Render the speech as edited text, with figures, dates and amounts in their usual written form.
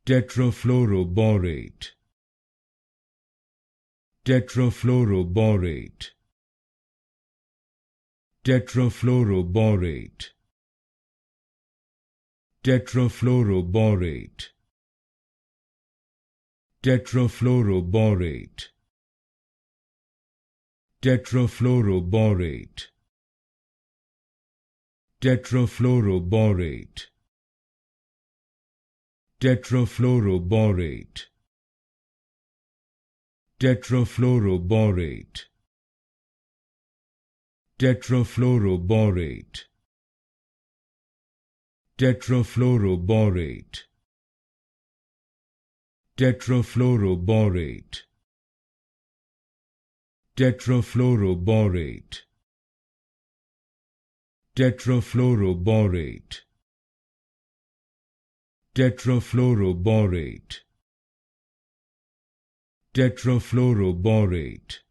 Tetrafluoroborate. Tetrafluoroborate. Tetrafluoroborate. Tetrafluoroborate. Tetrafluoroborate. Tetrafluoroborate. Tetrafluoroborate. Tetrafluoroborate. Tetrafluoroborate. Tetrafluoroborate. Tetrafluoroborate. Tetrafluoroborate. Tetrafluoroborate. Tetrafluoroborate. Tetrafluoroborate. Tetrafluoroborate.